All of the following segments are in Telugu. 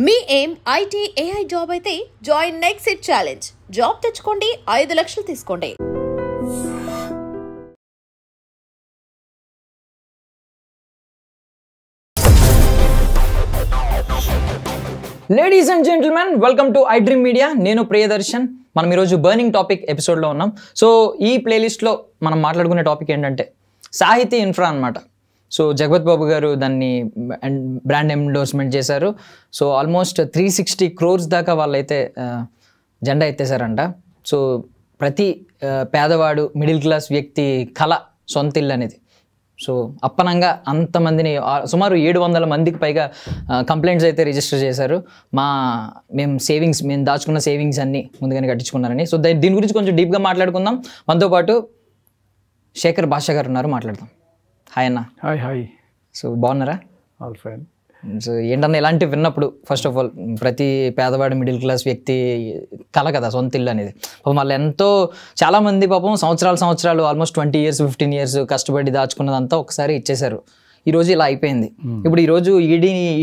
మీ ఏం ఐటీ ఏఐ జాబ్ అయితే join next it challenge. Job తెచ్చుకోండి, 5 లక్షలు తీసుకోండి. Ladies and gentlemen, welcome to I Dream Media. నేను ప్రియదర్శన్. మనం ఈరోజు బర్నింగ్ టాపిక్ ఎపిసోడ్లో ఉన్నాం. సో ఈ ప్లేలిస్ట్లో మనం మాట్లాడుకునే టాపిక్ ఏంటంటే సాహితీ ఇన్ఫ్రా అనమాట. సో జగపతి బాబు గారు దాన్ని బ్రాండ్ ఎండోర్స్మెంట్ చేశారు. సో ఆల్మోస్ట్ 360 crores దాకా వాళ్ళైతే జెండా ఎత్తేసారంట. సో ప్రతి పేదవాడు, మిడిల్ క్లాస్ వ్యక్తి కళ సొంత ఇల్లు అనేది. సో అప్పనంగా అంతమందిని, సుమారు 700 మందికి పైగా కంప్లైంట్స్ అయితే రిజిస్టర్ చేశారు. మేము దాచుకున్న సేవింగ్స్ అన్నీ ముందుగానే కట్టించుకున్నారని. సో దీని గురించి కొంచెం డీప్గా మాట్లాడుకుందాం. మనతో పాటు శేఖర్ భాష గారు ఉన్నారు, మాట్లాడదాం. హాయ్ అన్న. హాయ్. సో బాగున్నారా? All fine. సో ఏంటన్నా ఇలాంటివి విన్నప్పుడు ఫస్ట్ ఆఫ్ ఆల్ ప్రతి పేదవాడు, మిడిల్ క్లాస్ వ్యక్తి కల కదా సొంత ఇల్లు అనేది. పాపం వాళ్ళు ఎంతో చాలామంది పాపం సంవత్సరాలు ఆల్మోస్ట్ 20 years 15 years కష్టపడి దాచుకున్నదంతా ఒకసారి ఇచ్చేశారు. ఈరోజు ఇలా అయిపోయింది. ఇప్పుడు ఈరోజు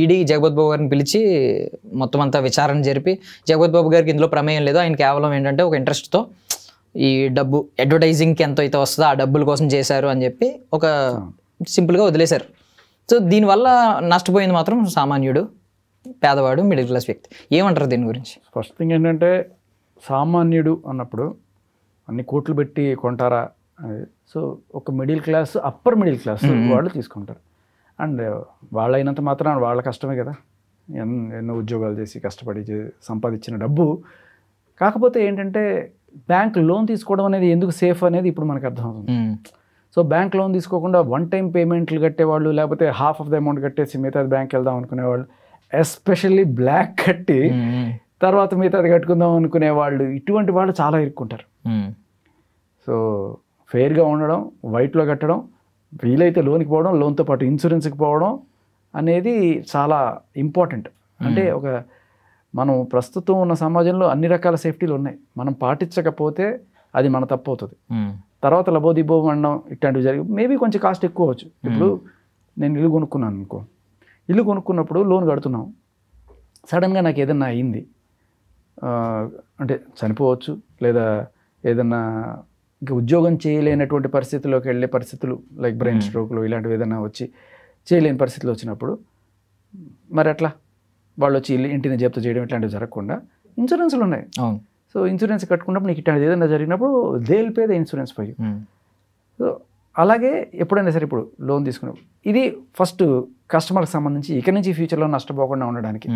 ఈడీ జగపతి బాబు గారిని పిలిచి మొత్తం అంతా విచారణ జరిపి, జగపతి బాబు గారికి ఇందులో ప్రమేయం లేదు, ఆయన కేవలం ఏంటంటే ఒక ఇంట్రెస్ట్తో ఈ డబ్బు అడ్వర్టైజింగ్కి ఎంతో అయితే వస్తుందో ఆ డబ్బుల కోసం చేశారు అని చెప్పి ఒక సింపుల్గా వదిలేశారు. సో దీనివల్ల నష్టపోయింది మాత్రం సామాన్యుడు, పేదవాడు, మిడిల్ క్లాస్ వ్యక్తి. ఏమంటారు దీని గురించి? ఫస్ట్ థింగ్ ఏంటంటే, సామాన్యుడు అన్నప్పుడు అన్ని కోట్లు పెట్టి కొంటారా? సో ఒక middle class, upper middle class వాళ్ళు తీసుకుంటారు. అండ్ వాళ్ళు అయినంత మాత్రం వాళ్ళ కష్టమే కదా, ఎన్నో ఉద్యోగాలు చేసి కష్టపడి సంపాదించిన డబ్బు. కాకపోతే ఏంటంటే బ్యాంక్ లోన్ తీసుకోవడం అనేది ఎందుకు సేఫ్ అనేది ఇప్పుడు మనకు అర్థమవుతుంది. సో బ్యాంక్ లోన్ తీసుకోకుండా వన్ టైం పేమెంట్లు కట్టేవాళ్ళు, లేకపోతే హాఫ్ ఆఫ్ ద అమౌంట్ కట్టేసి మిగతాది బ్యాంక్ వెళ్దాం అనుకునేవాళ్ళు, ఎస్పెషల్లీ బ్లాక్ కట్టి తర్వాత మిగతాది కట్టుకుందాం అనుకునేవాళ్ళు, ఇటువంటి వాళ్ళు చాలా ఇరుక్కుంటారు. సో ఫెయిర్గా ఉండడం, వైట్లో కట్టడం, వీలైతే లోన్కి పోవడం, లోన్తో పాటు ఇన్సూరెన్స్కి పోవడం అనేది చాలా ఇంపార్టెంట్. అంటే మనం ప్రస్తుతం ఉన్న సమాజంలో అన్ని రకాల సేఫ్టీలు ఉన్నాయి. మనం పాటించకపోతే అది మన తప్పు అవుతుంది. తర్వాత లబోదిబ్బో అనడం ఇట్లాంటివి జరిగి మేబీ కొంచెం కాస్ట్ ఎక్కువ అవచ్చు. ఇప్పుడు నేను ఇల్లు కొనుక్కున్నాను అనుకో, ఇల్లు కొనుక్కున్నప్పుడు లోన్ కడుతున్నాం, సడన్గా నాకు ఏదన్నా అయింది అంటే చనిపోవచ్చు, లేదా ఏదన్నా ఇంకా ఉద్యోగం చేయలేనటువంటి పరిస్థితుల్లోకి వెళ్ళే పరిస్థితులు, లైక్ బ్రెయిన్ స్ట్రోక్లు ఇలాంటివి ఏదైనా వచ్చి చేయలేని పరిస్థితులు వచ్చినప్పుడు మరి అట్లా వాళ్ళు వచ్చి ఇంటిని జప్తు చేయడం ఇట్లాంటివి జరగకుండా ఇన్సూరెన్స్లు ఉన్నాయి. సో ఇన్సూరెన్స్ కట్టుకున్నప్పుడు నీకు ఇట్లాంటిది ఏదైనా జరిగినప్పుడు they will pay the insurance for you. So అలాగే ఎప్పుడైనా సరే ఇప్పుడు లోన్ తీసుకున్నప్పుడు ఇది ఫస్ట్ కస్టమర్కి సంబంధించి ఇక్కడి నుంచి ఫ్యూచర్లో నష్టపోకుండా ఉండడానికి.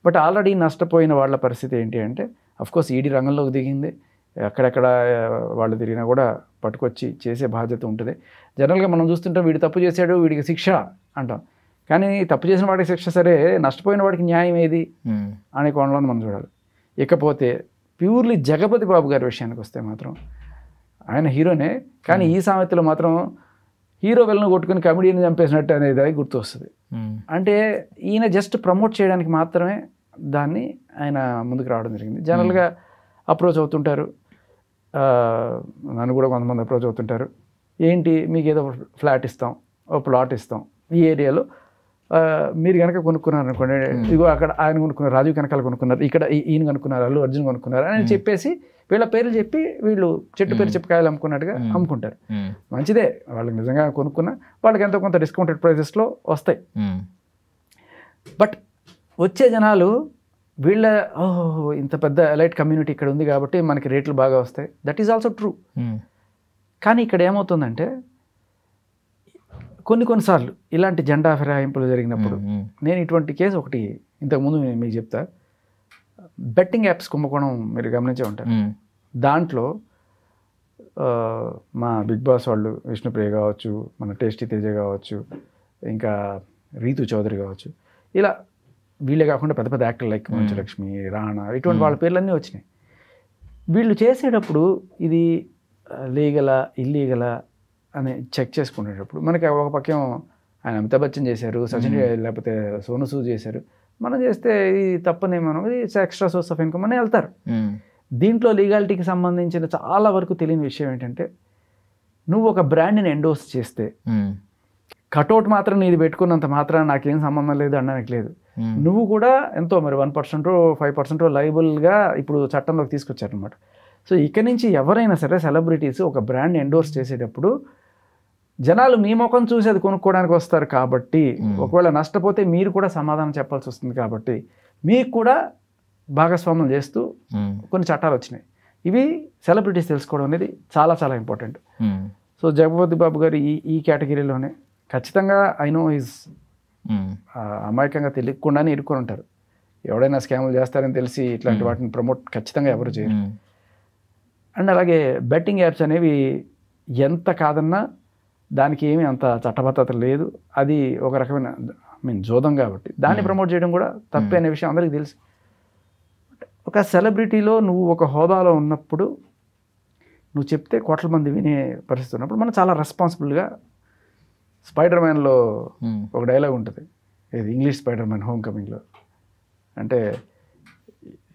బట్ ఆల్రెడీ నష్టపోయిన వాళ్ళ పరిస్థితి ఏంటి అంటే, అఫ్కోర్స్ ఈడీ రంగంలోకి దిగింది, ఎక్కడెక్కడ వాళ్ళు తిరిగినా కూడా పట్టుకొచ్చి చేసే బాధ్యత ఉంటుంది. జనరల్గా మనం చూస్తుంటాం, వీడు తప్పు చేశాడు వీడికి శిక్ష అంటాం, కానీ తప్పు చేసిన వాడికి శిక్ష సరే, నష్టపోయిన వాడికి న్యాయం ఏది అనే కోణంలో మనం చూడాలి. ఇకపోతే ప్యూర్లీ జగపతి బాబు గారి విషయానికి వస్తే మాత్రం ఆయన హీరోనే, కానీ ఈ సామెతలో మాత్రం హీరో వెళ్ళను కొట్టుకుని కమెడీని చంపేసినట్టు అనేది గుర్తు వస్తుంది. అంటే ఈయన జస్ట్ ప్రమోట్ చేయడానికి మాత్రమే దాన్ని ఆయన ముందుకు రావడం జరిగింది. జనరల్గా అప్రోచ్ అవుతుంటారు, నన్ను కూడా కొంతమంది అప్రోచ్ అవుతుంటారు, ఏంటి మీకు ఏదో ఫ్లాట్ ఇస్తాం, ఓ ప్లాట్ ఇస్తాం ఈ ఏరియాలో, మీరు కనుక కొనుక్కున్నారు అనుకోండి, ఇగో అక్కడ ఆయన కొనుక్కున్నారు, రాజీవ్ కనకాల కొనుక్కున్నారు, ఇక్కడ ఈయన కొనుక్కున్నారు, అల్లు అర్జున్ కొనుక్కున్నారు అని చెప్పేసి వీళ్ళ పేర్లు చెప్పి వీళ్ళు చెట్టు పేరు చెప్పి కాయలు అమ్ముకున్నట్టుగా అమ్ముకుంటారు. మంచిదే, వాళ్ళకి నిజంగా కొనుక్కున్నా వాళ్ళకి ఎంతో కొంత డిస్కౌంటెడ్ ప్రైసెస్లో వస్తాయి. బట్ వచ్చే జనాలు వీళ్ళ ఇంత పెద్ద ఎలైట్ కమ్యూనిటీ ఇక్కడ ఉంది కాబట్టి మనకి రేట్లు బాగా వస్తాయి, దట్ ఈజ్ ఆల్సో ట్రూ. కానీ ఇక్కడ ఏమవుతుందంటే, కొన్నిసార్లు ఇలాంటి జెండా ఫిరాయింపులు జరిగినప్పుడు, నేను ఇటువంటి కేసు ఒకటి ఇంతకుముందు మీకు చెప్తా, బెట్టింగ్ యాప్స్ కుంభకోణం మీరు గమనించే ఉంటారు. దాంట్లో మా బిగ్ బాస్ వాళ్ళు విష్ణుప్రియ కావచ్చు, మన టేస్టీ తేజ కావచ్చు, ఇంకా రీతు చౌదరి కావచ్చు, ఇలా వీళ్ళే కాకుండా పెద్ద పెద్ద యాక్టర్లు లైక్ మంచులక్ష్మి, రాణా, ఇటువంటి వాళ్ళ పేర్లన్నీ వచ్చినాయి. వీళ్ళు చేసేటప్పుడు ఇది లీగలా ఇల్లీగలా అని చెక్ చేసుకునేటప్పుడు మనకి ఒక పక్కేమో ఆయన అమితాబ్ బచ్చన్ చేశారు, సచిన్ లేకపోతే సోను సూద్ చేశారు, మనం చేస్తే ఇది తప్పనేమో, ఇది ఎక్స్ట్రా సోర్స్ ఆఫ్ ఇన్కమ్ అని వెళ్తారు. దీంట్లో లీగాలిటీకి సంబంధించిన చాలా వరకు తెలియని విషయం ఏంటంటే, నువ్వు ఒక బ్రాండ్ని ఎండోర్స్ చేస్తే కటౌట్ మాత్రం నీది పెట్టుకున్నంత మాత్రం నాకేం సంబంధం లేదు అనడానికి లేదు. నువ్వు కూడా ఎంతో మరి 1% 5% లైబుల్గా ఇప్పుడు చట్టంలోకి తీసుకొచ్చారనమాట. సో ఇక్కడి నుంచి ఎవరైనా సరే సెలబ్రిటీస్ ఒక బ్రాండ్ ఎండోర్స్ చేసేటప్పుడు జనాలు మీ ముఖం చూసి అది కొనుక్కోవడానికి వస్తారు కాబట్టి ఒకవేళ నష్టపోతే మీరు కూడా సమాధానం చెప్పాల్సి వస్తుంది కాబట్టి మీకు కూడా భాగస్వామ్యం చేస్తూ కొన్ని చట్టాలు వచ్చినాయి. ఇవి సెలబ్రిటీస్ తెలుసుకోవడం అనేది చాలా చాలా ఇంపార్టెంట్. సో జగపతి బాబు గారు ఈ కేటగిరీలోనే ఖచ్చితంగా ఐ నో ఈజ్ అమాయకంగా తెలియకుండానే ఇరుక్కొని ఉంటారు. ఎవడైనా స్కాములు చేస్తారని తెలిసి ఇట్లాంటి వాటిని ప్రమోట్ ఖచ్చితంగా ఎవరు చేయరు. అండ్ అలాగే బెట్టింగ్ యాప్స్ అనేవి ఎంత కాదన్నా దానికి ఏమీ అంత చట్టబద్ధత లేదు. అది ఒక రకమైన జోదం కాబట్టి దాన్ని ప్రమోట్ చేయడం కూడా తప్పే అనే విషయం అందరికీ తెలుసు. ఒక సెలబ్రిటీలో నువ్వు ఒక హోదాలో ఉన్నప్పుడు నువ్వు చెప్తే కోట్ల మంది వినే పరిస్థితి ఉన్నప్పుడు మనం చాలా రెస్పాన్సిబుల్గా స్పైడర్ మ్యాన్లో ఒక డైలాగ్ ఉంటుంది, ఇది ఇంగ్లీష్ స్పైడర్ మ్యాన్ హోమ్ కమింగ్లో, అంటే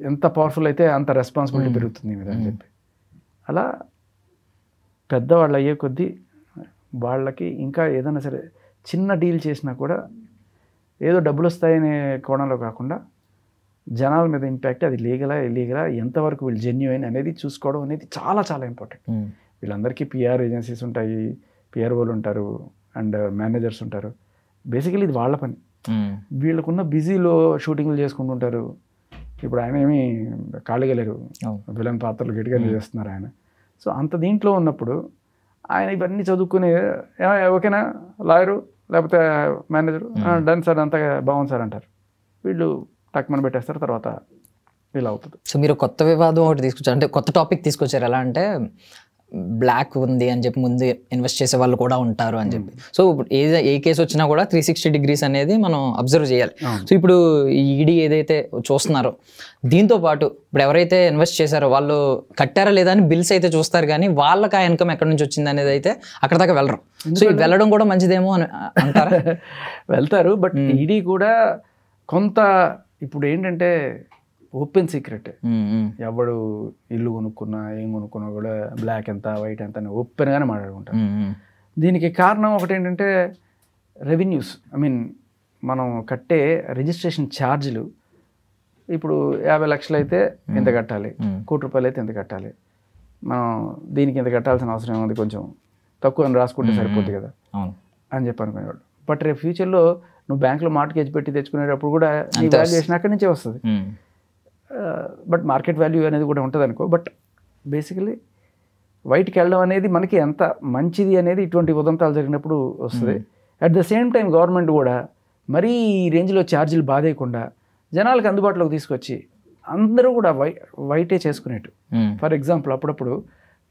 ఎంత పవర్ఫుల్ అయితే అంత రెస్పాన్సిబిలిటీ పెరుగుతుంది మీద అని చెప్పి. అలా పెద్దవాళ్ళు అయ్యే కొద్దీ వాళ్ళకి ఇంకా ఏదైనా సరే చిన్న డీల్ చేసినా కూడా ఏదో డబ్బులు వస్తాయనే కోణంలో కాకుండా జనాల మీద ఇంపాక్ట్, అది లీగలా ఇల్లీగలా, ఎంతవరకు వీళ్ళు జెన్యూన్ అనేది చూసుకోవడం అనేది చాలా చాలా ఇంపార్టెంట్. వీళ్ళందరికీ పిఆర్ ఏజెన్సీస్ ఉంటాయి, పిఆర్ఓలు ఉంటారు అండ్ మేనేజర్స్ ఉంటారు. బేసికలీ ఇది వాళ్ళ పని. వీళ్ళకున్న బిజీలో షూటింగ్లు చేసుకుంటుంటారు. ఇప్పుడు ఆయన ఏమీ ఖాళీగా లేరు, విలన్ పాత్రలు గట్టిగానే చేస్తున్నారు ఆయన. సో అంత దీంట్లో ఉన్నప్పుడు ఆయన ఇవన్నీ చదువుకుని ఓకేనా లాయరు లేకపోతే మేనేజరు డన్ సార్ అంతా బాగుంది సార్ అంటారు. వీళ్ళు టక్మని పెట్టేస్తారు, తర్వాత ఇలా అవుతుంది. సో మీరు కొత్త వివాదం ఒకటి తీసుకొచ్చారు, అంటే కొత్త టాపిక్ తీసుకొచ్చారు. ఎలా అంటే బ్లాక్ ఉంది అని చెప్పి ముందు ఇన్వెస్ట్ చేసే వాళ్ళు కూడా ఉంటారు అని చెప్పి. సో ఏ కేసు వచ్చినా కూడా 360 degrees అనేది మనం అబ్జర్వ్ చేయాలి. సో ఇప్పుడు ఈడీ ఏదైతే చూస్తున్నారో దీంతో పాటు ఇప్పుడు ఎవరైతే ఇన్వెస్ట్ చేశారో వాళ్ళు కట్టారా లేదా అని బిల్స్ అయితే చూస్తారు, కానీ వాళ్ళకి ఆ ఇన్కమ్ ఎక్కడి నుంచి వచ్చింది అనేది అయితే అక్కడ దాకా వెళ్ళరు. సో వెళ్ళడం కూడా మంచిదేమో అని అంటారా? వెళ్తారు, బట్ ఈడీ కూడా కొంత ఇప్పుడు ఏంటంటే ఓపెన్ సీక్రెట్, ఎవడు ఇల్లు కొనుక్కున్నా ఏం కొనుక్కున్నా కూడా బ్లాక్ ఎంత వైట్ ఎంత అని ఓపెన్గానే మాట్లాడుకుంటారు. దీనికి కారణం ఒకటి ఏంటంటే రెవెన్యూస్, మనం కట్టే రిజిస్ట్రేషన్ ఛార్జీలు. ఇప్పుడు 50 లక్షలు అయితే ఎంత కట్టాలి, ₹1,00,00,000 అయితే ఎంత కట్టాలి, మనం దీనికి ఎంత కట్టాల్సిన అవసరం ఏముంది, కొంచెం తక్కువ అని రాసుకుంటే సరిపోద్ది కదా అని చెప్పి అనుకునేవాడు. బట్ రేపు ఫ్యూచర్లో నువ్వు బ్యాంక్లో మార్ట్గేజ్ పెట్టి తెచ్చుకునేటప్పుడు కూడా నీ వాల్యుయేషన్ అక్కడి నుంచే వస్తుంది. బట్ మార్కెట్ వాల్యూ అనేది కూడా ఉంటుంది అనుకో. బట్ బేసికలీ వైట్కి వెళ్ళడం అనేది మనకి ఎంత మంచిది అనేది ఇటువంటి ఉదంతాలు జరిగినప్పుడు వస్తుంది. At the same time government కూడా మరీ ఈ రేంజ్లో ఛార్జీలు బాధేయకుండా జనాలకు అందుబాటులోకి తీసుకొచ్చి అందరూ కూడా వైటే చేసుకునేట్టు. ఫర్ ఎగ్జాంపుల్ అప్పుడప్పుడు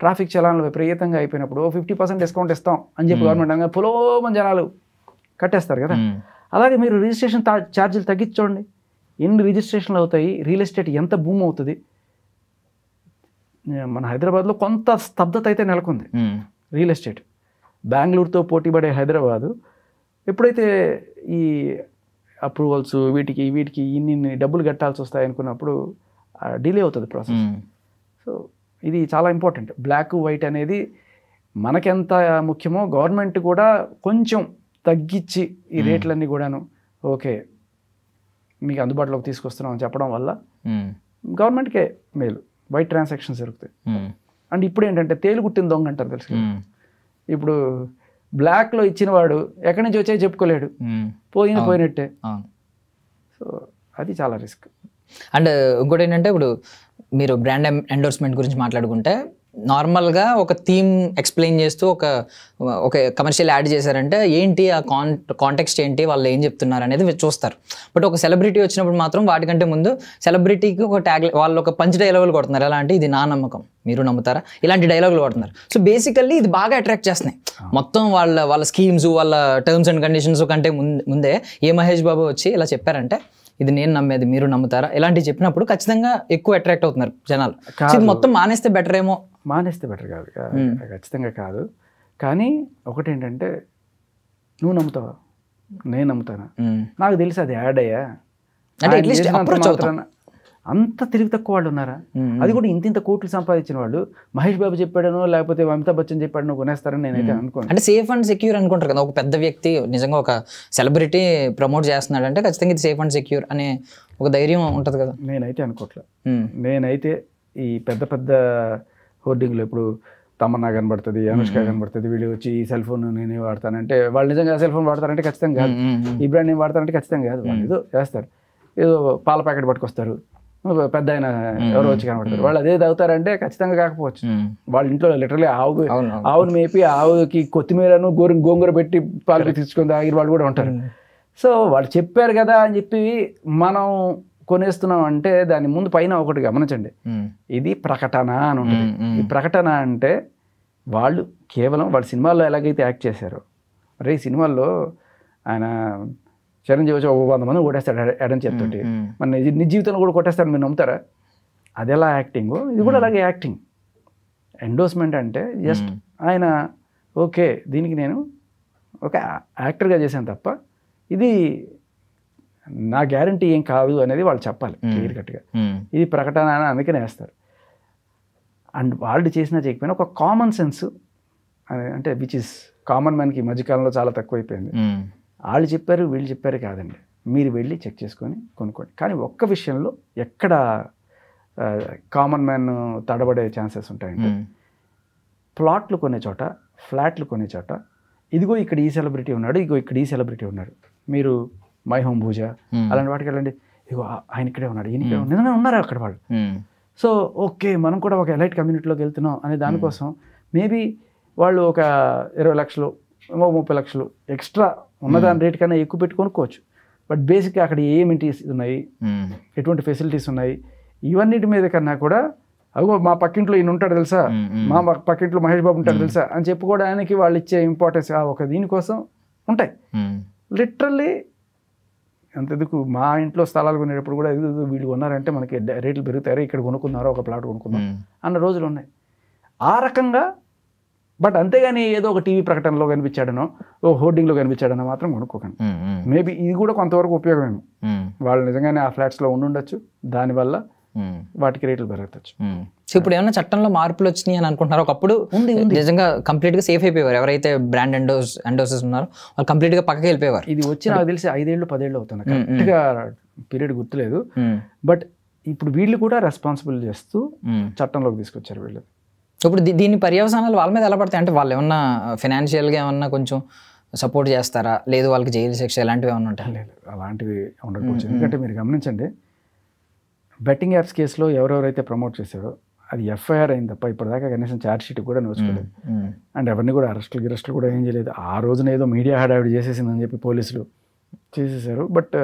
ట్రాఫిక్ చలాన్లు విపరీతంగా అయిపోయినప్పుడు 50% డిస్కౌంట్ ఇస్తాం అని చెప్పి గవర్నమెంట్ అనగా పులోమని జనాలు కట్టేస్తారు కదా. అలాగే మీరు రిజిస్ట్రేషన్ ఛార్జీలు తగ్గించండి, ఎన్ని రిజిస్ట్రేషన్లు అవుతాయి, రియల్ ఎస్టేట్ ఎంత భూమి అవుతుంది. మన హైదరాబాద్లో కొంత స్తబ్దత అయితే నెలకొంది రియల్ ఎస్టేట్. బెంగళూరుతో పోటీపడే హైదరాబాదు ఎప్పుడైతే ఈ అప్రూవల్స్ వీటికి ఇన్ని డబ్బులు కట్టాల్సి వస్తాయి అనుకున్నప్పుడు డిలే అవుతుంది ప్రాసెస్. సో ఇది చాలా ఇంపార్టెంట్. బ్లాక్ వైట్ అనేది మనకెంత ముఖ్యమో గవర్నమెంట్ కూడా కొంచెం తగ్గించి ఈ రేట్లన్నీ కూడాను ఓకే మీకు అందుబాటులోకి తీసుకొస్తున్నాం అని చెప్పడం వల్ల గవర్నమెంట్కే మేలు, వైట్ ట్రాన్సాక్షన్స్ జరుగుతాయి. అండ్ ఇప్పుడు ఏంటంటే తేలుగుట్టిన దొంగ అంటారు తెలుసు. ఇప్పుడు బ్లాక్లో ఇచ్చిన వాడు ఎక్కడి నుంచి వచ్చాయో చెప్పుకోలేడు, పోయినట్టే. సో అది చాలా రిస్క్. అండ్ ఇంకోటి ఏంటంటే ఇప్పుడు మీరు బ్రాండ్ ఎండోర్స్మెంట్ గురించి మాట్లాడుకుంటే నార్మల్గా ఒక థీమ్ ఎక్స్ప్లెయిన్ చేస్తూ ఒక కమర్షియల్ యాడ్ చేశారంటే ఏంటి ఆ కాంటెక్స్ట్ ఏంటి, వాళ్ళు ఏం చెప్తున్నారు అనేది చూస్తారు. బట్ ఒక సెలబ్రిటీ వచ్చినప్పుడు మాత్రం వాటికంటే ముందు సెలబ్రిటీకి ఒక ట్యాగ్, వాళ్ళు ఒక పంచ్ డైలాగులు కొడుతున్నారు. ఎలా అంటే ఇది నా నమ్మకం మీరు నమ్ముతారా, ఇలాంటి డైలాగులు కొడుతున్నారు. సో బేసికల్లీ ఇది బాగా అట్రాక్ట్ చేస్తున్నాయి. మొత్తం వాళ్ళ స్కీమ్స్, వాళ్ళ టర్మ్స్ అండ్ కండిషన్స్ కంటే ముందే ఏ మహేష్ బాబు వచ్చి ఇలా చెప్పారంటే ఇది నేను నమ్మేది మీరు నమ్ముతారా, ఇలాంటివి చెప్పినప్పుడు ఖచ్చితంగా ఎక్కువ అట్రాక్ట్ అవుతున్నారు జనాలు. ఇది మొత్తం మానేస్తే బెటర్ ఏమో. మానేస్తే బెటర్ కాదు, ఖచ్చితంగా కాదు. కానీ ఒకటి ఏంటంటే నువ్వు నమ్ముతావా, నేను నమ్ముతానా, నాకు తెలిసి అది యాడ్ అయ్యా అంత తెలివి తక్కువ వాళ్ళు ఉన్నారా? అది కూడా ఇంత కోట్లు సంపాదించిన వాళ్ళు మహేష్ బాబు చెప్పాడనో లేకపోతే అమితాబ్ బచ్చన్ చెప్పాడనో కొనేస్తారని నేనైతే అనుకోను. అంటే సేఫ్ అండ్ సెక్యూర్ అనుకుంటారు కదా, ఒక పెద్ద వ్యక్తి నిజంగా ఒక సెలబ్రిటీ ప్రమోట్ చేస్తున్నాడు అంటే ఖచ్చితంగా ఇది సేఫ్ అండ్ సెక్యూర్ అనే ఒక ధైర్యం ఉంటుంది కదా. నేనైతే అనుకోవట్లేదు. నేనైతే ఈ పెద్ద పెద్ద హోర్డింగ్లు ఇప్పుడు తమన్నా కనబడుతుంది, అనుష్క కనబడుతుంది, వీళ్ళు వచ్చి ఈ సెల్ ఫోన్ నేనే వాడతానంటే వాళ్ళు నిజంగా సెల్ ఫోన్ వాడతారంటే ఖచ్చితంగా కాదు, ఈ బ్రాండ్ నేను వాడతానంటే ఖచ్చితంగా కాదు. వాళ్ళు ఏదో చేస్తారు, ఏదో పాల ప్యాకెట్ పట్టుకొస్తారు, పెద్ద ఆయన ఎవరో వచ్చి కనబడతారు, వాళ్ళు అదే తాగుతారంటే ఖచ్చితంగా కాకపోవచ్చు. వాళ్ళ ఇంట్లో లిటరలీ ఆవును మేపి ఆవుకి కొత్తిమీరను గోంగూర పెట్టి పాలు తీసుకొని తాగిన వాళ్ళు కూడా ఉంటారు. సో వాళ్ళు చెప్పారు కదా అని చెప్పి మనం కొనేస్తున్నాం అంటే దాని ముందు పైన ఒకటి గమనించండి, ఇది ప్రకటన అని ఉంటుంది. ఈ ప్రకటన అంటే వాళ్ళు కేవలం వాళ్ళ సినిమాల్లో ఎలాగైతే యాక్ట్ చేశారో, అరే ఈ సినిమాల్లో ఆయన చిరంజీవి వచ్చి 100 మంది కొట్టేస్తాడు ఎడం చేతితోటి, మన నిజ జీవితంలో కూడా కొట్టేస్తాడు, మీరు నమ్ముతారా? అది ఎలా యాక్టింగ్, ఇది కూడా అలాగే యాక్టింగ్. ఎండోర్స్మెంట్ అంటే జస్ట్ ఆయన ఓకే దీనికి నేను ఒక యాక్టర్గా చేశాను తప్ప ఇది నా గ్యారంటీ ఏం కాదు అనేది వాళ్ళు చెప్పాలి క్లియర్ కట్గా. ఇది ప్రకటన అని అందుకనే వేస్తారు. అండ్ వాళ్ళు చేసినా చేయకపోయినా ఒక కామన్ సెన్స్ అంటే విచ్ ఇస్ కామన్ మ్యాన్కి ఈ మధ్యకాలంలో చాలా తక్కువైపోయింది. వాళ్ళు చెప్పారు వీళ్ళు చెప్పారు కాదండి, మీరు వెళ్ళి చెక్ చేసుకొని కొనుక్కోండి. కానీ ఒక్క విషయంలో ఎక్కడ కామన్ మ్యాన్ తడబడే ఛాన్సెస్ ఉంటాయంటే, ప్లాట్లు కొనే చోట, ఫ్లాట్లు కొనే చోట, ఇదిగో ఇక్కడ ఈ సెలబ్రిటీ ఉన్నాడు, ఇదిగో ఇక్కడ ఈ సెలబ్రిటీ ఉన్నాడు, మీరు మై హోమ్ పూజ అలాంటి వాటికి వెళ్ళండి, ఇగో ఆయన ఇక్కడే ఉన్నాడు, ఈయన ఇక్కడే నిజంగా ఉన్నారు అక్కడ వాళ్ళు. సో ఓకే మనం కూడా ఒక ఎలైట్ కమ్యూనిటీలోకి వెళ్తున్నాం అనే దానికోసం మేబీ వాళ్ళు ఒక 20 లక్షలు 30 లక్షలు ఎక్స్ట్రా ఉన్నదాని రేట్ కన్నా ఎక్కువ పెట్టి కొనుక్కోవచ్చు. బట్ బేసిక్గా అక్కడ ఏ ఎమినిటీస్ ఉన్నాయి, ఎటువంటి ఫెసిలిటీస్ ఉన్నాయి, ఇవన్నిటి మీద కన్నా కూడా అగో మా పక్కింట్లో ఈయన ఉంటాడు తెలుసా, మా పక్కింట్లో మహేష్ బాబు ఉంటాడు తెలుసా అని చెప్పుకోవడానికి వాళ్ళు ఇచ్చే ఇంపార్టెన్స్ ఒక దీనికోసం ఉంటాయి. లిటరల్లీ అంతెందుకు మా ఇంట్లో స్థలాలు కొనేటప్పుడు కూడా వీళ్ళు కొన్నారంటే మనకి రేట్లు పెరుగుతారు, ఇక్కడ కొనుక్కున్నారో ఒక ప్లాట్ కొనుక్కున్నాం అన్న రోజులు ఉన్నాయి ఆ రకంగా. బట్ అంతేగాని ఏదో ఒక టీవీ ప్రకటనలో కనిపించాడనో ఓ హోర్డింగ్లో కనిపించాడనో మాత్రం కొనుక్కోకండి. మేబీ ఇది కూడా కొంతవరకు ఉపయోగమేమో, వాళ్ళు నిజంగానే ఆ ఫ్లాట్స్లో ఉండుండొచ్చు, దానివల్ల వాటికి రేట్లు పెరగచ్చు. సో ఇప్పుడు ఏమైనా చట్టంలో మార్పులు వచ్చినాయి అని అనుకుంటున్నారు? ఒకప్పుడు నిజంగా కంప్లీట్ గా సేఫ్ అయిపోయేవారు, ఎవరైతే బ్రాండ్ ఎండోర్సెస్ ఉన్నారో వాళ్ళు కంప్లీట్ గా పక్కకి వెళ్ళిపోయేవారు. ఇది వచ్చి నాకు తెలిసి 5 ఏళ్ళు 10 ఏళ్ళు అవుతుంది, కరెక్ట్గా పీరియడ్ గుర్తులేదు. బట్ ఇప్పుడు వీళ్ళు కూడా రెస్పాన్సిబుల్ చేస్తూ చట్టంలోకి తీసుకొచ్చారు వీళ్ళు. ఇప్పుడు దీని పర్యవసానాలు వాళ్ళ మీద ఎలా పడతాయి అంటే, వాళ్ళు ఏమన్నా ఫైనాన్షియల్గా ఏమన్నా కొంచెం సపోర్ట్ చేస్తారా, లేదు వాళ్ళకి జైలు శిక్ష ఇలాంటివి ఏమన్నా ఉంటాయి? లేదు అలాంటివి ఉండకపోవచ్చు. ఎందుకంటే మీరు గమనించండి, బెట్టింగ్ యాప్స్ కేసులో ఎవరెవరైతే ప్రమోట్ చేశారో అది ఎఫ్ఐఆర్ అయింది తప్ప ఇప్పటిదాకా కనీసం ఛార్జ్ షీట్ కూడా నోచుకోలేదు. అండ్ ఎవరిని కూడా అరెస్టులు కూడా ఏం చేయలేదు. ఆ రోజున ఏదో మీడియా హడావిడి చేసేసిందని చెప్పి పోలీసులు చేసేసారు. బట్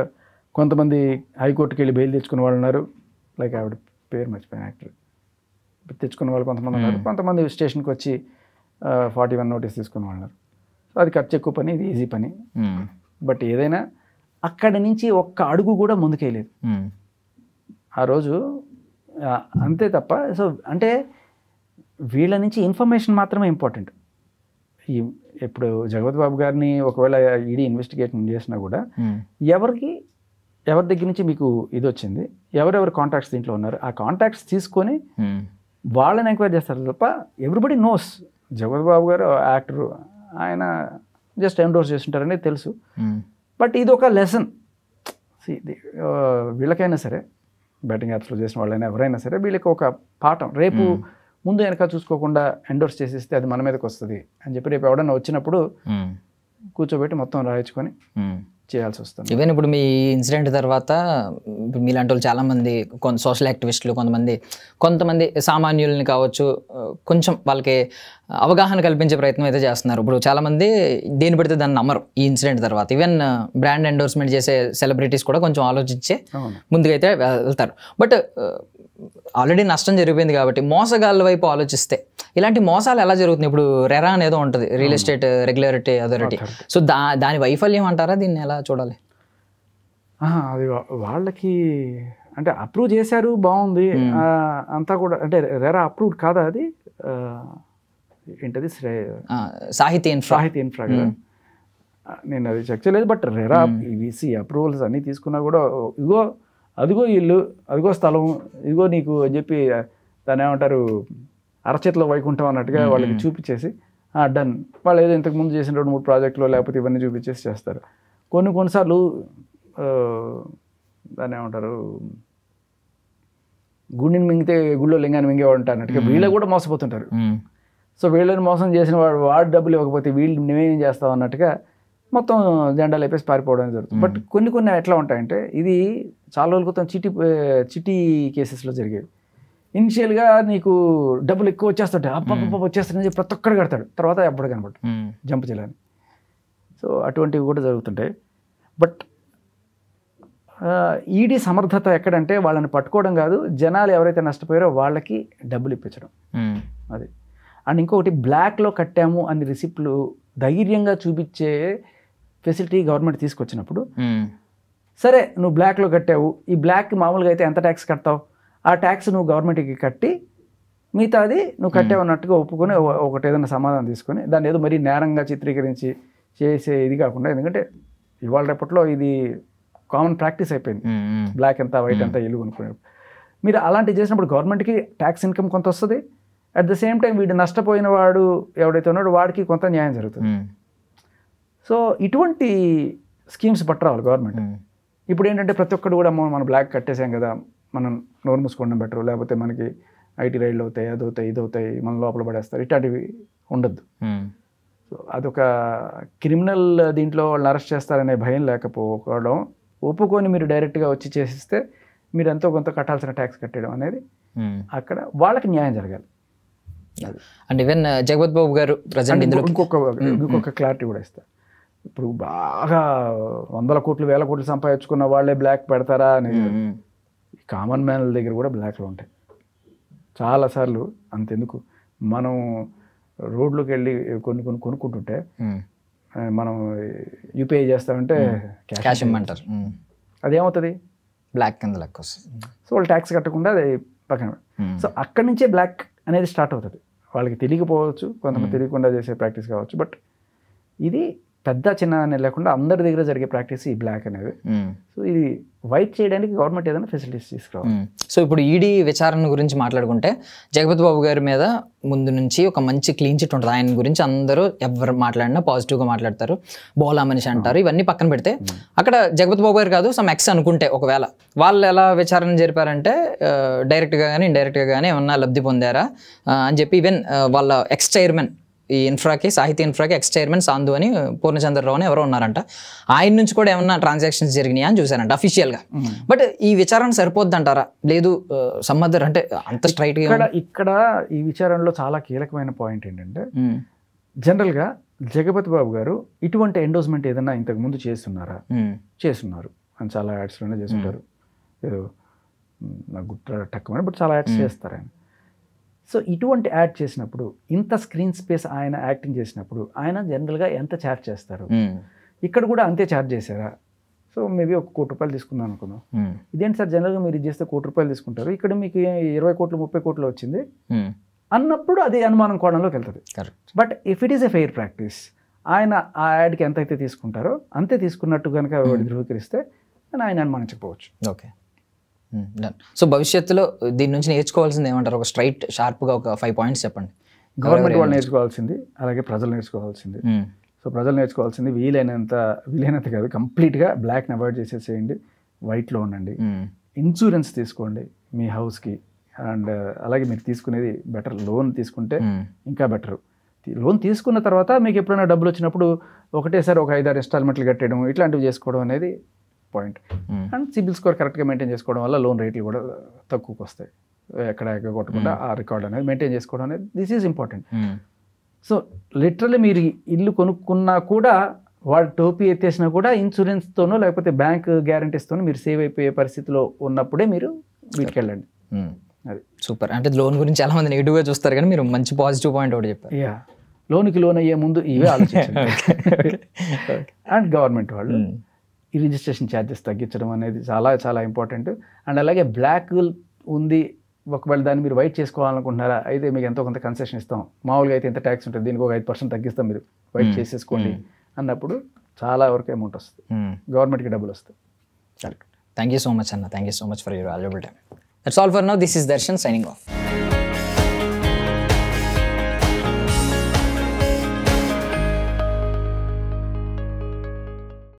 కొంతమంది హైకోర్టుకి వెళ్ళి బెయిల్ తెచ్చుకున్న వాళ్ళు ఉన్నారు, లైక్ ఆవిడ పేరు మర్చిపోయిన యాక్టర్ తెచ్చుకున్న వాళ్ళు కొంతమంది ఉన్నారు. కొంతమంది స్టేషన్కి వచ్చి 41 నోటీస్ తీసుకున్న వాళ్ళు ఉన్నారు. సో అది ఖర్చు ఎక్కువ పని, ఇది ఈజీ పని. బట్ ఏదైనా అక్కడి నుంచి ఒక్క అడుగు కూడా ముందుకెళ్ళలేదు ఆ రోజు, అంతే తప్ప. సో అంటే వీళ్ళ నుంచి ఇన్ఫర్మేషన్ మాత్రమే ఇంపార్టెంట్. ఇప్పుడు జగపతి బాబు గారిని ఒకవేళ ఈడీ ఇన్వెస్టిగేషన్ చేసినా కూడా ఎవరి దగ్గర నుంచి మీకు ఇది వచ్చింది, ఎవరెవరు కాంటాక్ట్స్ దీంట్లో ఉన్నారు, ఆ కాంటాక్ట్స్ తీసుకొని వాళ్ళని ఎంక్వైరీ చేస్తారు తప్ప ఎవ్రీబడి నోస్ జగపతి బాబు గారు యాక్టరు, ఆయన జస్ట్ ఎండోర్స్ చేస్తుంటారని తెలుసు. బట్ ఇది ఒక లెసన్ వీళ్ళకైనా సరే, బెట్టింగ్ యాప్స్లో చేసిన వాళ్ళైనా ఎవరైనా సరే, వీళ్ళకి ఒక పాఠం. రేపు ముందు వెనక చూసుకోకుండా ఎండోర్స్ చేసేస్తే అది మన మీదకి వస్తుంది అని చెప్పి రేపు ఎవడన్నా వచ్చినప్పుడు కూర్చోబెట్టి మొత్తం రాయించుకొని చేయాల్సి వస్తుంది. ఈవెన్ ఇప్పుడు మీ ఇన్సిడెంట్ తర్వాత మీలాంటి వాళ్ళు చాలామంది సోషల్ యాక్టివిస్టులు, కొంతమంది సామాన్యుల్ని కావచ్చు, కొంచెం వాళ్ళకి అవగాహన కల్పించే ప్రయత్నం అయితే చేస్తున్నారు. ఇప్పుడు చాలామంది దేని పెడితే దాన్ని నమ్మరు ఈ ఇన్సిడెంట్ తర్వాత. ఈవెన్ బ్రాండ్ ఎండోర్స్మెంట్ చేసే సెలబ్రిటీస్ కూడా కొంచెం ఆలోచించే ముందుకైతే వెళ్తారు. బట్ ఆల్రెడీ నష్టం జరిగిపోయింది కాబట్టి మోసగాళ్ళ వైపు ఆలోచిస్తే ఇలాంటి మోసాలు ఎలా జరుగుతుంది? ఇప్పుడు రెరా అనేదో ఉంటుంది, real estate regulatory authority. So దాని వైఫల్యం అంటారా, దీన్ని ఎలా చూడాలి? అది వాళ్ళకి అంటే అప్రూవ్ చేశారు, బాగుంది అంతా కూడా. అంటే రెరా అప్రూవ్డ్ కాదా అది? ఏంటది సాహితీ ఇన్ఫ్రా కదా, నేను అది చెక్ చేయలేదు. బట్ రెరా ఈవీసీ అప్రూవల్స్ అన్నీ తీసుకున్నా కూడా ఇగో అదిగో ఇల్లు, అదిగో స్థలం, ఇదిగో నీకు అని చెప్పి దాన్ని ఏమంటారు అరచేతిలో వైకుంఠం అన్నట్టుగా వాళ్ళకి చూపించేసి డన్. వాళ్ళు ఏదో ఇంతకుముందు చేసిన 2-3 ప్రాజెక్టులు లేకపోతే ఇవన్నీ చూపించేసి చేస్తారు. కొన్నిసార్లు దాన్ని ఏమంటారు గుండెని మింగితే గుళ్ళో లింగాన్ని మింగేవాడు ఉంటారు అన్నట్టుగా వీళ్ళు కూడా మోసపోతుంటారు. సో వీళ్ళని మోసం చేసిన వాడు డబ్బులు ఇవ్వకపోతే వీళ్ళు నువ్వేం చేస్తావు అన్నట్టుగా మొత్తం జెండాలు అయిపోయి పారిపోవడం జరుగుతుంది. బట్ కొన్ని ఎట్లా ఉంటాయంటే ఇది చాలా రోజుల క్రితం చిటీ కేసెస్లో జరిగేవి. ఇనిషియల్గా నీకు డబ్బులు ఎక్కువ వచ్చేస్తుంటాయి, అప్ప వచ్చేస్తాయని చెప్పి ప్రతి ఒక్కడు కడతాడు, తర్వాత ఎప్పుడు కనబడు జంప్ చేయాలని. సో అటువంటివి కూడా జరుగుతుంటాయి. బట్ ఈడీ సమర్థత ఎక్కడంటే వాళ్ళని పట్టుకోవడం కాదు, జనాలు ఎవరైతే నష్టపోయారో వాళ్ళకి డబ్బులు ఇప్పించడం అది. అండ్ ఇంకొకటి బ్లాక్లో కట్టాము అని రిసిప్ట్లు ధైర్యంగా చూపించే ఫెసిలిటీ గవర్నమెంట్ తీసుకొచ్చినప్పుడు, సరే నువ్వు బ్లాక్లో కట్టావు, ఈ బ్లాక్కి మామూలుగా అయితే ఎంత ట్యాక్స్ కడతావు, ఆ ట్యాక్స్ నువ్వు గవర్నమెంట్కి కట్టి మిగతాది నువ్వు కట్టావు అన్నట్టుగా ఒప్పుకొని ఒకటి ఏదైనా సమాధానం తీసుకొని దాన్ని ఏదో మరీ నేరంగా చిత్రీకరించి చేసే ఇది కాకుండా, ఎందుకంటే ఇవాళ రేపట్లో ఇది కామన్ ప్రాక్టీస్ అయిపోయింది, బ్లాక్ ఎంత వైట్ ఎంత ఇల్లు కొనుక్కునే. మీరు అలాంటివి చేసినప్పుడు గవర్నమెంట్కి ట్యాక్స్ ఇన్కమ్ కొంత వస్తుంది, అట్ ద సేమ్ టైం వీడు నష్టపోయిన వాడు ఎవడైతే ఉన్నాడో వాడికి కొంత న్యాయం జరుగుతుంది. సో ఇటువంటి స్కీమ్స్ పట్టరావాలి గవర్నమెంట్. ఇప్పుడు ఏంటంటే ప్రతి ఒక్కరు కూడా మనం బ్లాక్ కట్టేసాం కదా, మనం నోరు మూసుకోవడం బెటర్, లేకపోతే మనకి ఐటీ రైడ్లు అవుతాయి, అదవుతాయి ఇదవుతాయి, మన లోపల పడేస్తారు, ఇట్లాంటివి ఉండద్దు. సో అదొక క్రిమినల్ దీంట్లో వాళ్ళని అరెస్ట్ చేస్తారనే భయం లేకపోవడం, ఒప్పుకొని మీరు డైరెక్ట్గా వచ్చి చేసిస్తే మీరు ఎంతో కొంత కట్టాల్సిన ట్యాక్స్ కట్టడం అనేది అక్కడ వాళ్ళకి న్యాయం జరగాలి. అండ్ ఈవెన్ జగపతి బాబు గారు ప్రజెంట్ ఇంకొక క్లారిటీ కూడా ఇస్తారు. ఇప్పుడు బాగా 100 కోట్లు 1000 కోట్లు సంపాదించుకున్న వాళ్ళే బ్లాక్ పెడతారా అనేది, కామన్ మ్యాన్ దగ్గర కూడా బ్లాక్లో ఉంటాయి చాలాసార్లు. అంతెందుకు మనం రోడ్లోకి వెళ్ళి కొనుక్కుంటుంటే మనం యూపీఐ చేస్తామంటే క్యాష్ ఇమ్మంటారు, అదేమవుతుంది బ్లాక్ కింద లెక్క వస్తుంది. సో వాళ్ళు ట్యాక్స్ కట్టకుండా అది పక్కన. సో అక్కడి నుంచే బ్లాక్ అనేది స్టార్ట్ అవుతుంది. వాళ్ళకి తెలియకపోవచ్చు, కొంతమంది తెలియకుండా చేసే ప్రాక్టీస్ కావచ్చు, బట్ ఇది పెద్ద చిన్న అనేది లేకుండా అందరి దగ్గర జరిగే ప్రాక్టీస్ ఈ బ్లాక్ అనేది. సో ఇది వైట్ చేయడానికి గవర్నమెంట్ ఏదైనా ఫెసిలిటీస్ తీసుకురావాలి. సో ఇప్పుడు ఈడీ విచారణ గురించి మాట్లాడుకుంటే జగపతి బాబు గారి మీద ముందు నుంచి ఒక మంచి క్లీన్ చిట్ ఉంటుంది. ఆయన గురించి అందరూ ఎవరు మాట్లాడినా పాజిటివ్గా మాట్లాడతారు, బోలా మనిషి అంటారు. ఇవన్నీ పక్కన పెడితే అక్కడ జగపతి బాబు గారు కాదు సమ్ ఎక్స్ అనుకుంటే ఒకవేళ వాళ్ళు ఎలా విచారణ జరిపారంటే డైరెక్ట్గా కానీ ఇండైరెక్ట్గా కానీ ఏమన్నా లబ్ధి పొందారా అని చెప్పి ఈవెన్ వాళ్ళ ఎక్స్ చైర్మన్ ఈ ఇన్ఫ్రాకి సాహితీ ఇన్ఫ్రాకి ఎక్స్ చైర్మన్ సాంధు అని పూర్ణచంద్రరావు అని ఎవరో ఉన్నారంట, ఆయన నుంచి కూడా ఏమన్నా ట్రాన్సాక్షన్స్ జరిగినాయా అని చూసారంట అఫీషియల్గా. బట్ ఈ విచారణ సరిపోద్ది అంటారా, లేదు సమ్ అదర్ అంటే అంత స్ట్రైట్గా? ఇక్కడ ఈ విచారణలో చాలా కీలకమైన పాయింట్ ఏంటంటే జనరల్గా జగపతి బాబు గారు ఇటువంటి ఎండోస్మెంట్ ఏదైనా ఇంతకు ముందు చేస్తున్నారు అని చాలా యాడ్స్లోనే చేస్తుంటారు. ఏదో నాకు గుర్తు టక్కుమని, బట్ చాలా యాడ్స్ చేస్తారు ఆయన. సో ఇటువంటి యాడ్ చేసినప్పుడు ఇంత స్క్రీన్ స్పేస్ ఆయన యాక్టింగ్ చేసినప్పుడు ఆయన జనరల్గా ఎంత ఛార్జ్ చేస్తారు, ఇక్కడ కూడా అంతే ఛార్జ్ చేశారా? సో మేబీ ఒక 1 కోటి రూపాయలు తీసుకుందాం అనుకుందాం. ఇదేంటి సార్ జనరల్గా మీరు ఇది చేస్తే 1 కోటి రూపాయలు తీసుకుంటారు, ఇక్కడ మీకు 20 కోట్లు 30 కోట్లు వచ్చింది అన్నప్పుడు అది అనుమానం కోణంలోకి వెళ్తుంది. But if it is a fair practice, ఆయన ఆ యాడ్కి ఎంత అయితే తీసుకుంటారో అంతే తీసుకున్నట్టు కనుక ధృవీకరిస్తే ఆయన అనుమానించకపోవచ్చు. ఓకే, సో భవిష్యత్తులో దీని నుంచి నేర్చుకోవాల్సింది ఏమంటారు? ఒక స్ట్రైట్ షార్ప్గా ఒక 5 పాయింట్స్ చెప్పండి. గవర్నమెంట్ వాళ్ళు నేర్చుకోవాల్సింది, అలాగే ప్రజలు నేర్చుకోవాల్సింది. సో ప్రజలు నేర్చుకోవాల్సింది వీలైనంత కాదు, కంప్లీట్గా బ్లాక్ని అవాయిడ్ చేసేసేయండి, వైట్లో ఉండండి, ఇన్సూరెన్స్ తీసుకోండి మీ హౌస్కి. అండ్ అలాగే మీరు తీసుకునేది బెటర్, లోన్ తీసుకుంటే ఇంకా బెటర్. లోన్ తీసుకున్న తర్వాత మీకు ఎప్పుడైనా డబ్బులు వచ్చినప్పుడు ఒకటేసారి ఒక 5-6 ఇన్స్టాల్మెంట్లు కట్టడం ఇట్లాంటివి చేసుకోవడం అనేది పాయింట్. అండ్ సిబిల్ స్కోర్ కరెక్ట్గా మెయింటైన్ చేసుకోవడం వల్ల లోన్ రేట్లు కూడా తక్కువకి వస్తాయి. ఎక్కడ కొట్టకుండా ఆ రికార్డ్ అనేది మెయింటైన్ చేసుకోవడం అనేది this is important. So literally మీరు ఇల్లు కొనుక్కున్నా కూడా వాడు టోపీ ఎత్తేసినా కూడా ఇన్సూరెన్స్తోనో లేకపోతే బ్యాంక్ గ్యారంటీస్తోనో మీరు సేవ్ అయిపోయే పరిస్థితిలో ఉన్నప్పుడే మీరు వీటికి వెళ్ళండి. అది సూపర్. అంటే లోన్ గురించి చాలా మంది నెగిటివ్గా చూస్తారు, కానీ మీరు మంచి పాజిటివ్ పాయింట్ ఒకటి చెప్పారు. లోన్కి లోన్ అయ్యే ముందు ఇవే ఆలోచించండి. అండ్ గవర్నమెంట్ వాళ్ళు ఈ రిజిస్ట్రేషన్ ఛార్జెస్ తగ్గించడం అనేది చాలా చాలా ఇంపార్టెంట్. అండ్ అలాగే బ్లాక్ ఉంది, ఒకవేళ దాన్ని మీరు వైట్ చేసుకోవాలనుకుంటున్నారా అయితే మీకు ఎంతో కొంత కన్సెషన్ ఇస్తాం, మామూలుగా అయితే ఎంత ట్యాక్స్ ఉంటుంది దీనికి ఒక 5% తగ్గిస్తాం, మీరు వైట్ చేసేసుకోండి అన్నప్పుడు చాలా వరకు అమౌంట్ వస్తుంది, గవర్నమెంట్కి డబ్బులు వస్తాయి. థ్యాంక్ యూ సో మచ్ అన్న, thank you so much for your valuable time. That's all for now. This is Darshan signing off.